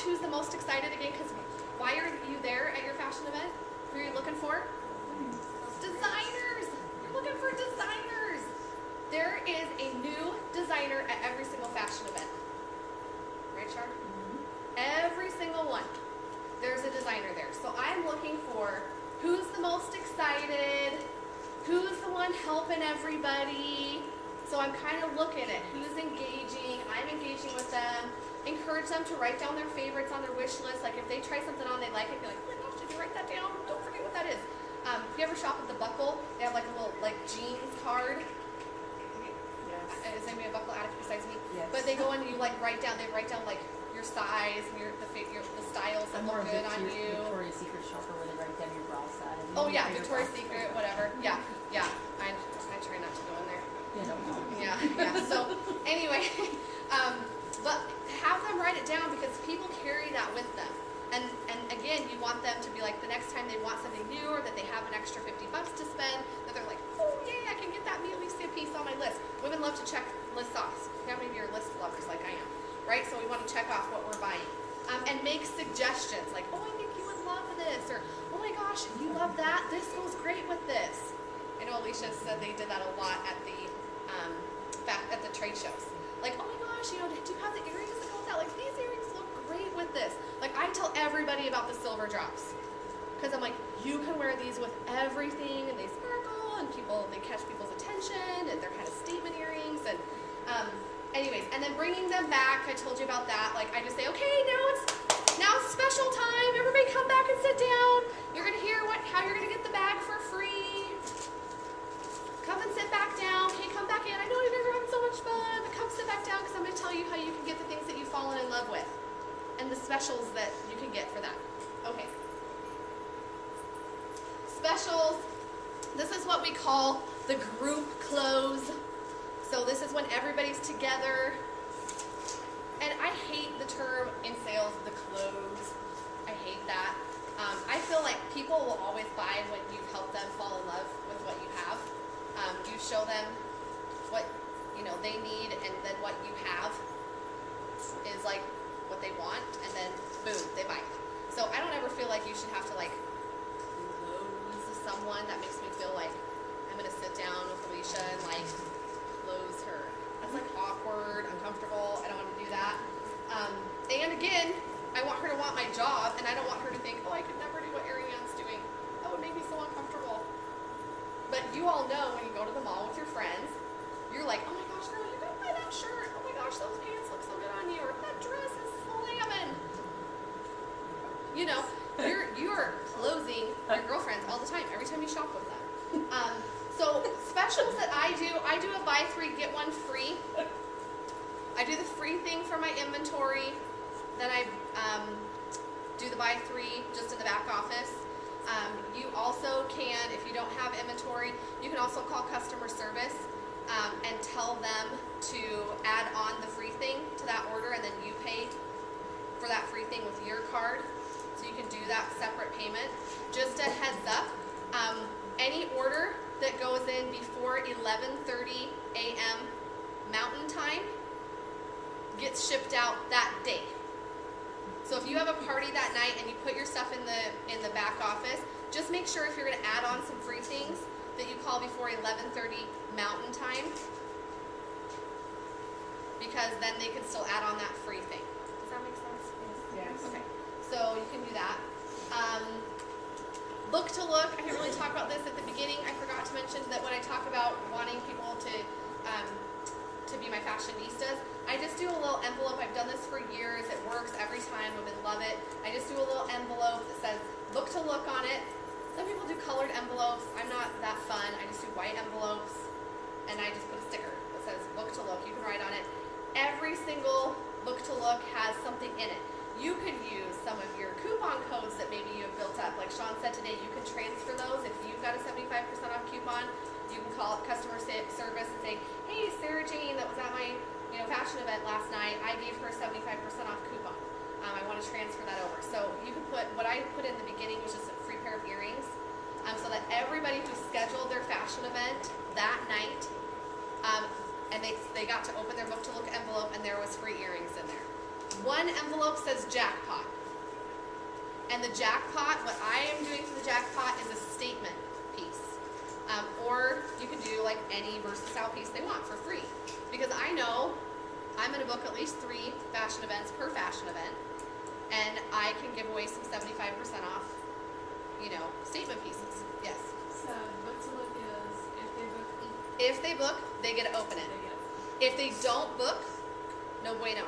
who's the most excited again? Because why are you there at your fashion event? Who are you looking for? Designers. You're looking for designers. There is a new designer at every single fashion event. Right, Char? Every single one. There's a designer there. So I'm looking for who's the most excited, who's the one helping everybody. So I'm kind of looking at who's engaging. I'm engaging with them. Encourage them to write down their favorites on their wish list. Like if they try something on, they like it, be like, oh my gosh, did you write that down? Don't forget what that is. If you ever shop at the Buckle, they have like a little jeans card. Yes. Is anybody a Buckle addict besides me? Yes. But they go in and you like write down like your size and the styles that look good on you. Victoria's Secret shopper where they write down your bra size. Oh yeah, Victoria's Secret, whatever. Yeah. I try not to go in there. Yeah. So anyway, but have them write it down because people carry that with them. And again, you want them to be like the next time they want something new or that they have an extra $50 to spend, that they're like, oh yay, I can get that Mialisia piece on my list. Women love to check lists off. How many of you are list lovers like I am? Right? So we want to check off what we're buying. And make suggestions like, oh, I think you would love this, or oh my gosh, you love that. This goes great with this. I know Alicia said they did that a lot at the trade shows. Like, oh my gosh, do you have the earrings that go with that? Like, these earrings look great with this. Like, I tell everybody about the silver drops. Because I'm like, you can wear these with everything, and they sparkle, and they catch people's attention, and they're kind of statement earrings, and anyways, and then bringing them back, I told you about that. Like, I just say, okay, now it's special time. Everybody come back and sit down. You're gonna hear how you're gonna get the bag for free. Come and sit back down. Okay, come back in. I know you guys are having so much fun, but come sit back down because I'm gonna tell you how you can get the things that you've fallen in love with, and the specials that you can get for that. Okay. Specials. This is what we call the group close. So this is when everybody's together. And I hate the term in sales, the close. I hate that. I feel like people will always buy when you've helped them fall in love with what you have. You show them what they need, and then what you have is like what they want, and then boom, they buy it. So I don't ever feel like you should have to like close someone. That makes me feel like I'm gonna sit down with Alicia and like close her. That's like awkward, uncomfortable. I don't want to do that. And again, I want her to want my job, and I don't want her to think, oh, I could never do what Ariane's doing. That would make me so uncomfortable. But you all know when you go to the mall with your friends, you're like, oh my gosh, girl, you gotta buy that shirt. Oh my gosh, those pants look so good on you. Or that dress is slamming. You're closing your girlfriends all the time, every time you shop with them. So specials that I do a buy 3, get 1 free. I do the free thing for my inventory. Then I do the buy 3 just in the back office. You also can, if you don't have inventory, you can also call customer service and tell them to add on the free thing to that order, and then you pay for that free thing with your card. So you can do that separate payment. Just a heads up, any order that goes in before 11:30 a.m. Mountain Time gets shipped out that day. So if you have a party that night and you put your stuff in the back office, just make sure if you're going to add on some free things that you call before 11:30 Mountain Time, because then they can still add on that free thing. Does that make sense? Yes. Okay, so you can do that. Look to look. I didn't really talk about this at the beginning. I forgot to mention that when I talk about wanting people to be my fashionistas, I just do a little envelope. I've done this for years. It works every time. Women love it. I just do a little envelope that says look to look on it. Some people do colored envelopes. I'm not that fun. I just do white envelopes, and I just put a sticker that says look to look. You can write on it. Every single look to look has something in it. You could use some of your coupon codes that maybe you have built up. Like Sean said today, you can transfer those. If you've got a 75% off coupon, you can call up customer service and say, hey, Sarah Jane that was at my fashion event last night, I gave her a 75% off coupon. I want to transfer that over. So you can put, what I put in the beginning was just a free pair of earrings, so that everybody who scheduled their fashion event that night, and they got to open their book to look envelope, and there was free earrings in there. one envelope says jackpot. And the jackpot, what I am doing for the jackpot is a statement piece. Or you can do like any versatile piece they want for free. Because I know I'm going to book at least 3 fashion events per fashion event. And I can give away some 75% off, statement pieces. Yes. So book to look is If they book, they get to open it. If they don't book, no bueno.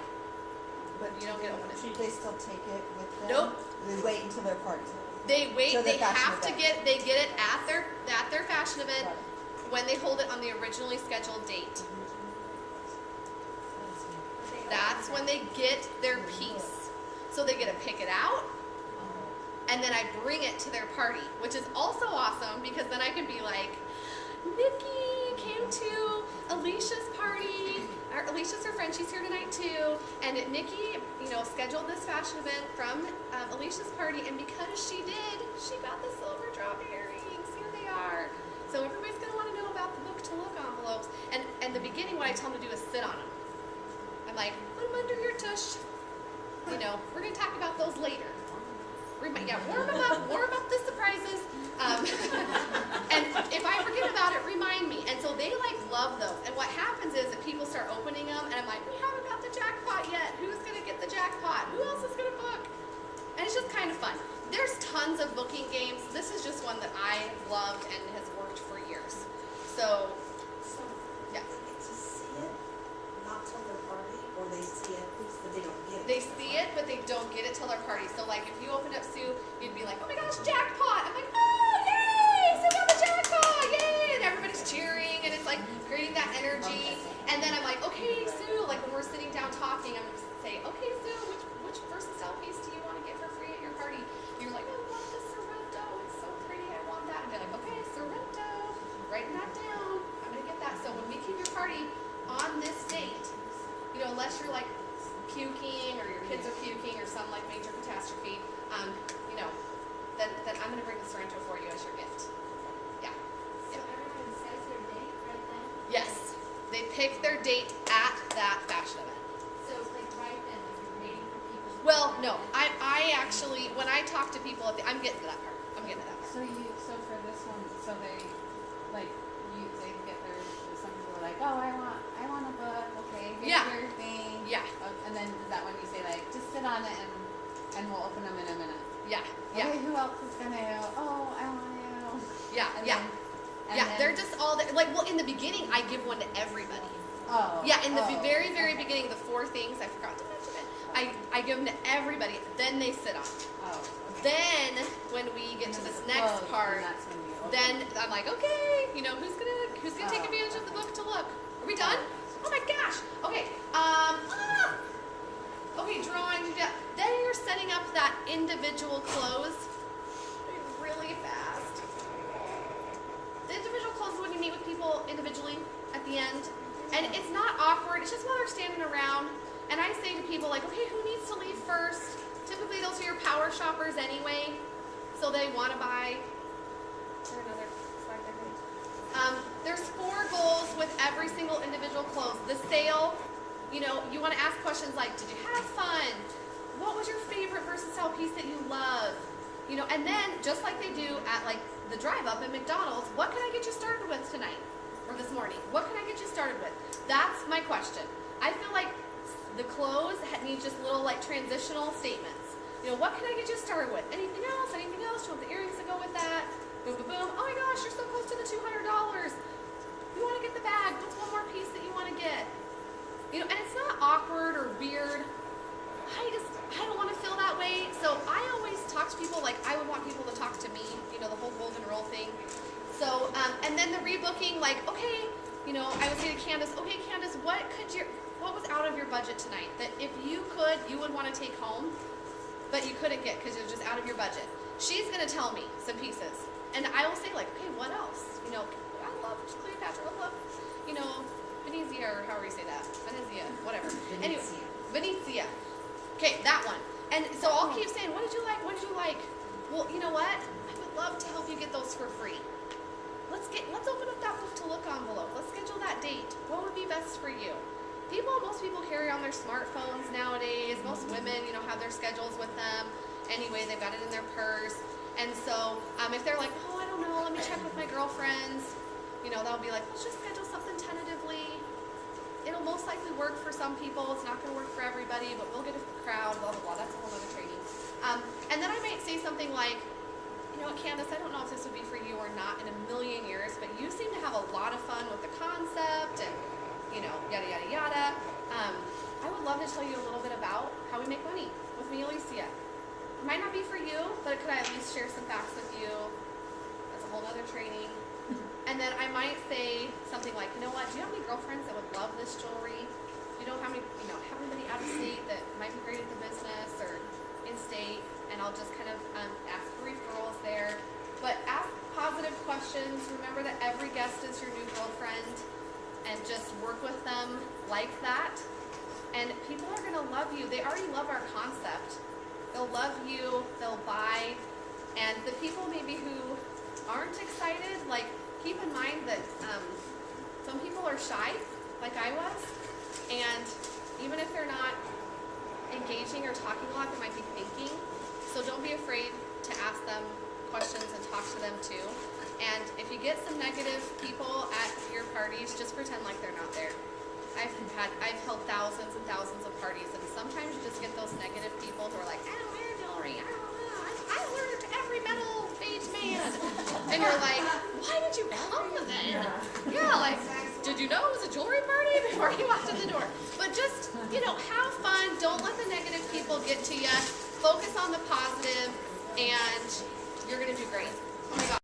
But You don't get to open it. should they still take it with them? Nope. They wait until their party. They wait. So the They fashion have to event. they get it at their fashion event Right. when they hold it on the originally scheduled date. That's when they get their piece. So they get to pick it out, and then I bring it to their party, which is also awesome because then I can be like, Nikki came to Alicia's party. Alicia's her friend, she's here tonight too. And Nikki, scheduled this fashion event from Alicia's party, and because she did, she got the silver drop earrings. Here they are. So everybody's gonna want to know about the book to look envelopes. And the beginning, what I tell them to do is sit on them. I'm like, put them under your tush. We're gonna talk about those later. Warm them up the surprises. And if I forget about it, remind me. And so they love those. And what happens is that people start opening them, and I'm like, we haven't got the jackpot yet. Who's gonna get the jackpot? Who else is gonna book? And it's just kind of fun. There's tons of booking games. This is just one that I have loved and has worked for years. So, yeah. They get to see it, not till their party, or they see it, but they don't get it. They see it, but they don't get it till their party. So if you opened up Sue, you'd be like, oh my gosh, jackpot! I'm like, oh, yay! Sue got the jackpot! Yay! And everybody's cheering, and it's creating that energy. And then I'm like, okay, Sue, when we're sitting down talking, I'm going to say, okay, Sue, which versatile piece do you want to get for free at your party? You're like, I want the Sorrento. It's so pretty. I want that. And they're like, okay, Sorrento. Writing that down. I'm going to get that. So when we keep your party on this date, unless you're puking or your kids are puking or some major catastrophe, then I'm going to bring the Sorrento for you as your gift. Yeah. So everyone says their date right then? Yes. They pick their date at that fashion event. So right then, you're waiting for people to Well, no. I actually, when I talk to people, I'm getting to that part. So for this one, they get their, some people are like, oh, I want a book, okay, here's Yeah. your thing. Yeah. And then is that when you say just sit on it and we'll open them in a minute? Yeah. Okay, who else is gonna, oh, I want to. Yeah. And Yeah. then- and Yeah. then- They're just all there. In the beginning, I give one to everybody. Oh. Yeah, in the oh, very, okay. very beginning, the 4 things, I forgot to mention it. I give them to everybody. Then they sit on it. Oh, okay. Then, when we get And to then this it's next closed, part, and that's when you open then it. I'm like, okay, who's gonna take Oh. advantage of the book to look? Are we done? Oh my gosh. Okay. Okay, drawing. Yeah. Then you're setting up that individual close really fast. The individual close is when you meet with people individually at the end. And it's not awkward. It's just while they're standing around. And I say to people okay, who needs to leave first? Typically those are your power shoppers anyway. So they want to buy. Is there another slide there? There's 4 goals with every single individual close. The sale, you want to ask questions like, did you have fun? What was your favorite versatile piece that you love? And then just like they do at the drive up at McDonald's, what can I get you started with tonight or this morning? What can I get you started with? That's my question. I feel like the clothes need just little transitional statements. What can I get you started with? Anything else? Anything else? Do you want the earrings to go with that? Boom, boom, boom. Oh my gosh, you're so close to the $200. You want to get the bag. What's one more piece that you want to get? And it's not awkward or weird. I don't want to feel that way. So I always talk to people I would want people to talk to me, the whole golden rule thing. So, and then the rebooking, okay, I would say to Candace, okay, Candace, what was out of your budget tonight that if you could, you would want to take home, but you couldn't get because it was just out of your budget? She's going to tell me some pieces. And I will say okay, what else? I love Cleopatra. I love, Venezia, or however you say that. Venezia, whatever. Anyway, Venezia. Okay, that one. And so I'll keep saying, what did you like? What did you like? Well, you know what? I would love to help you get those for free. Let's open up that book to look envelope. Let's schedule that date. What would be best for you? most people carry on their smartphones nowadays. Most women, have their schedules with them. Anyway, they've got it in their purse. And so if they're like, oh, I don't know, let me check with my girlfriends, they'll be like, let's just schedule something tentatively. It'll most likely work for some people. It's not going to work for everybody, but we'll get a crowd, blah, blah, blah. That's a whole other training. And then I might say something like, Candace, I don't know if this would be for you or not in a million years, but you seem to have a lot of fun with the concept and, yada, yada, yada. I would love to tell you a little bit about how we make money with Mialisia. It might not be for you, but could I at least share some facts with you? That's a whole other training. And then I might say something like, do you have any girlfriends that would love this jewelry? Have anybody out of state that might be great at the business or in state? And I'll just kind of ask for referrals there. But ask positive questions. Remember that every guest is your new girlfriend, and just work with them like that. And people are going to love you. They already love our concept. They'll love you. They'll buy. And the people maybe who aren't excited, keep in mind that some people are shy, like I was. And even if they're not engaging or talking a lot, they might be thinking. So don't be afraid to ask them questions and talk to them too. And if you get some negative people at your parties, just pretend like they're not there. I've held thousands and thousands of parties, and sometimes you just get those negative people who are like, I don't wear jewelry, I don't know, I alert every metal age man. And you're like, why did you come then? Yeah, did you know it was a jewelry party before you walked in the door? But just, have fun. Don't let the negative people get to you. Focus on the positive, and you're going to do great. Oh my God.